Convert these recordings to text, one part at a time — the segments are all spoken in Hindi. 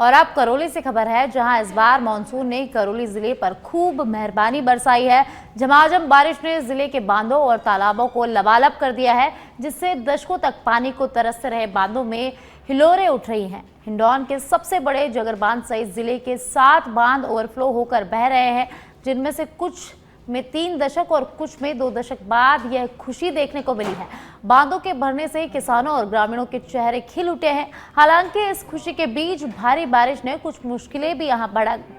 और अब करौली से खबर है, जहां इस बार मानसून ने करौली जिले पर खूब मेहरबानी बरसाई है। झमाझम बारिश ने जिले के बांधों और तालाबों को लबालब कर दिया है, जिससे दशकों तक पानी को तरसते रहे बांधों में हिलोरें उठ रही हैं। हिंडौन के सबसे बड़े जगर बांध सहित जिले के 7 बांध ओवरफ्लो होकर बह रहे हैं, जिनमें से कुछ में 3 दशक और कुछ में 2 दशक बाद यह खुशी देखने को मिली है। बांधों के भरने से किसानों और ग्रामीणों के चेहरे खिल उठे हैं। हालांकि इस खुशी के बीच भारी बारिश ने कुछ मुश्किलें भी यहां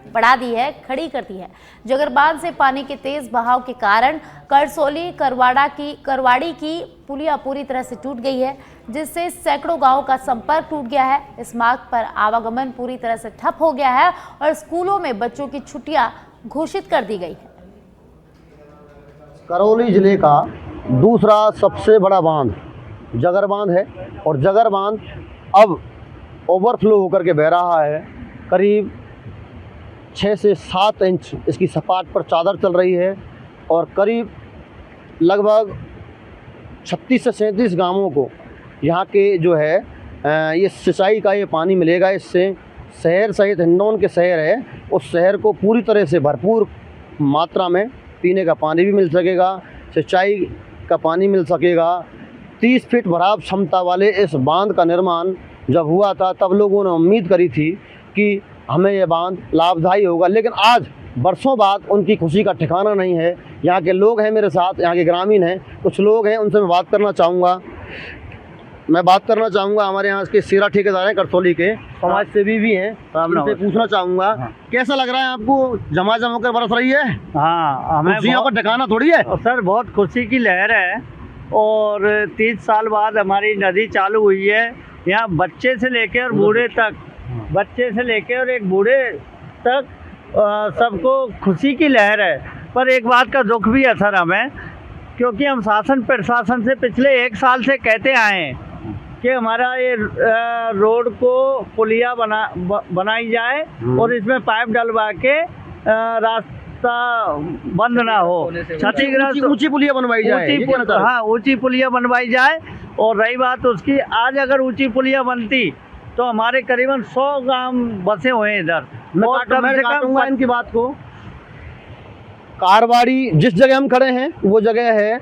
बढ़ा दी है, खड़ी कर दी है। जगर बांध से पानी के तेज बहाव के कारण करसोली करवाड़ी की पुलिया पूरी तरह से टूट गई है, जिससे सैकड़ों गांवों का संपर्क टूट गया है। इस मार्ग पर आवागमन पूरी तरह से ठप हो गया है और स्कूलों में बच्चों की छुट्टियां घोषित कर दी गई है। करौली जिले का दूसरा सबसे बड़ा बांध जगर बांध है और जगर बांध अब ओवरफ्लो होकर के बह रहा है। करीब 6 से 7 इंच इसकी सपाट पर चादर चल रही है और करीब लगभग 36 से 37 गांवों को यहाँ के जो है ये सिंचाई का ये पानी मिलेगा। इससे शहर सहित हिंडौन के शहर है, उस शहर को पूरी तरह से भरपूर मात्रा में पीने का पानी भी मिल सकेगा, सिंचाई का पानी मिल सकेगा। 30 फीट भराव क्षमता वाले इस बांध का निर्माण जब हुआ था तब लोगों ने उम्मीद करी थी कि हमें यह बांध लाभदायी होगा, लेकिन आज बरसों बाद उनकी खुशी का ठिकाना नहीं है। यहाँ के लोग हैं मेरे साथ, यहाँ के ग्रामीण हैं, कुछ लोग हैं, उनसे मैं बात करना चाहूँगा। हमारे यहाँ के सेरा ठेकेदार हैं करसोली के, समाज सेवी भी हैं, उनसे पूछना चाहूँगा कैसा लग रहा है आपको? झमाझम होकर बरस रही है। हाँ, हमें खुशियों का ठिकाना थोड़ी है सर, बहुत खुशी की लहर है। और 30 साल बाद हमारी नदी चालू हुई है। यहाँ बच्चे से लेकर और बूढ़े तक सबको खुशी की लहर है। पर एक बात का दुख भी है सर हमें, क्योंकि हम शासन प्रशासन से पिछले 1 साल से कहते आए हैं कि हमारा ये रोड को पुलिया बनाई जाए और इसमें पाइप डलवा के रास्ता बंद ना हो, क्षतिग्रस्त ऊंची पुलिया बनवाई जाए। ऊंची पुलिया बनवाई जाए। और रही बात उसकी, आज अगर ऊंची पुलिया बनती तो हमारे करीबन 100 गांव बसे हुए हैं इधर। मैं काटूंगा इनकी बात को। कारवाड़ी जिस जगह हम खड़े हैं वो जगह है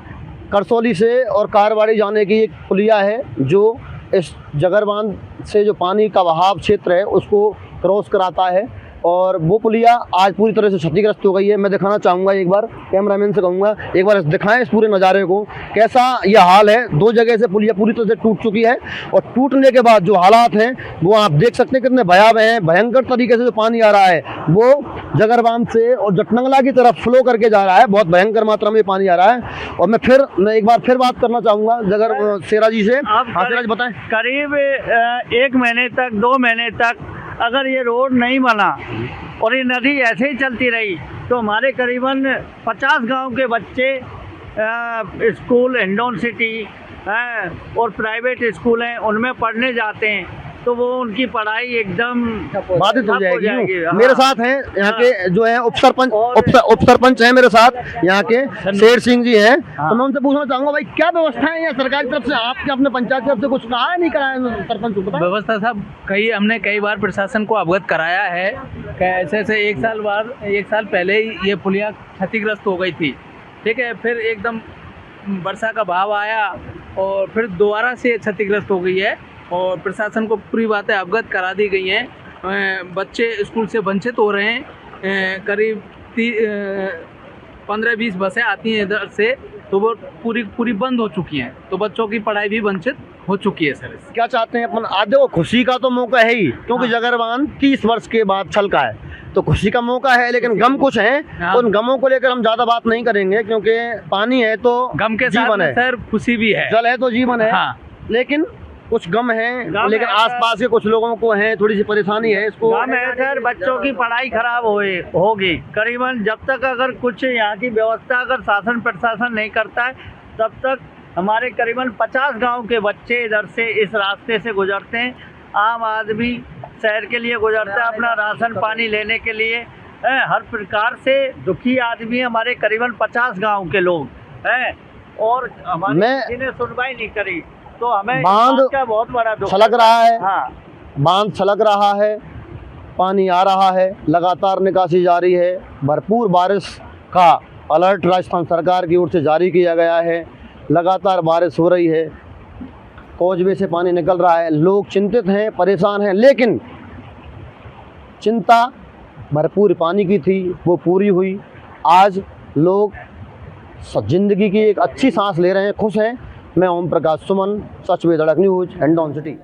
करसोली से और कारवाड़ी जाने की एक पुलिया है, जो इस जगर बांध से जो पानी का बहाव क्षेत्र है उसको क्रॉस कराता है। और वो पुलिया आज पूरी तरह से क्षतिग्रस्त हो गई है। मैं दिखाना चाहूँगा, एक बार कैमरामैन से कहूँगा एक बार दिखाएं इस पूरे नज़ारे को, कैसा यह हाल है। 2 जगह से पुलिया पूरी तरह से टूट चुकी है और टूटने के बाद जो हालात हैं वो आप देख सकते हैं कितने भयावह हैं। भयंकर तरीके से जो पानी आ रहा है वो जगर बांध से और जटनंगला की तरफ फ्लो करके जा रहा है। बहुत भयंकर मात्रा में पानी आ रहा है। और मैं एक बार फिर बात करना चाहूँगा जगर सेरा जी से। सेरा जी बताएं। करीब 1 महीने तक 2 महीने तक अगर ये रोड नहीं बना और ये नदी ऐसे ही चलती रही तो हमारे करीबन 50 गांव के बच्चे स्कूल हिंडौन सिटी और प्राइवेट स्कूल हैं उनमें पढ़ने जाते हैं, तो वो उनकी पढ़ाई एकदम बाधित हो जाएगी। मेरे साथ हैं यहाँ के जो है उप सरपंच हैं मेरे साथ यहाँ के शेर सिंह जी हैं। तो मैं उनसे पूछना चाहूँगा, भाई क्या व्यवस्था है यहाँ सरकार की तरफ से? आपके अपने पंचायत की तरफ से कुछ कहा है, नहीं कराया सरपंच को? व्यवस्था साहब हमने कई बार प्रशासन को अवगत कराया है कि ऐसे 1 साल पहले ही ये पुलिया क्षतिग्रस्त हो गई थी, ठीक है। फिर एकदम वर्षा का बहाव आया और फिर दोबारा से क्षतिग्रस्त हो गई है और प्रशासन को पूरी बातें अवगत करा दी गई हैं। बच्चे स्कूल से वंचित हो रहे हैं। करीब 15-20 बसें आती हैं इधर से, तो वो पूरी बंद हो चुकी हैं, तो बच्चों की पढ़ाई भी वंचित हो चुकी है सर। क्या चाहते हैं अपन? आज देखो, खुशी का तो मौका है ही, क्योंकि जगर बांध 30 वर्ष के बाद छलका है, तो खुशी का मौका है, लेकिन गम कुछ है। उन गमों को लेकर हम ज्यादा बात नहीं करेंगे, क्योंकि पानी है तो गम के जीवन है सर, खुशी भी है, जल है तो जीवन है। लेकिन कुछ गम है, लेकिन आसपास के कुछ लोगों को है, थोड़ी सी परेशानी है। इसको गम है सर, बच्चों की पढ़ाई खराब होगी करीबन। जब तक अगर कुछ यहाँ की व्यवस्था अगर शासन प्रशासन नहीं करता है तब तक हमारे करीबन 50 गांव के बच्चे इधर से इस रास्ते से गुजरते हैं। आम आदमी शहर के लिए गुजरता है अपना राशन पानी लेने के लिए। हर प्रकार से दुखी आदमी हमारे करीबन 50 गांव के लोग हैं और हमारे किसी ने सुनवाई नहीं करी, तो हमें बांध का बहुत बड़ा दुख छलक रहा है। हाँ, बांध छलक रहा है पानी आ रहा है, लगातार निकासी जारी है। भरपूर बारिश का अलर्ट राजस्थान सरकार की ओर से जारी किया गया है। लगातार बारिश हो रही है, कॉजवे से पानी निकल रहा है। लोग चिंतित हैं, परेशान हैं, लेकिन चिंता भरपूर पानी की थी वो पूरी हुई। आज लोग ज़िंदगी की एक अच्छी सांस ले रहे हैं, खुश हैं। मैं ओम प्रकाश सुमन, सच में धड़क न्यूज़, हिंडौन सिटी।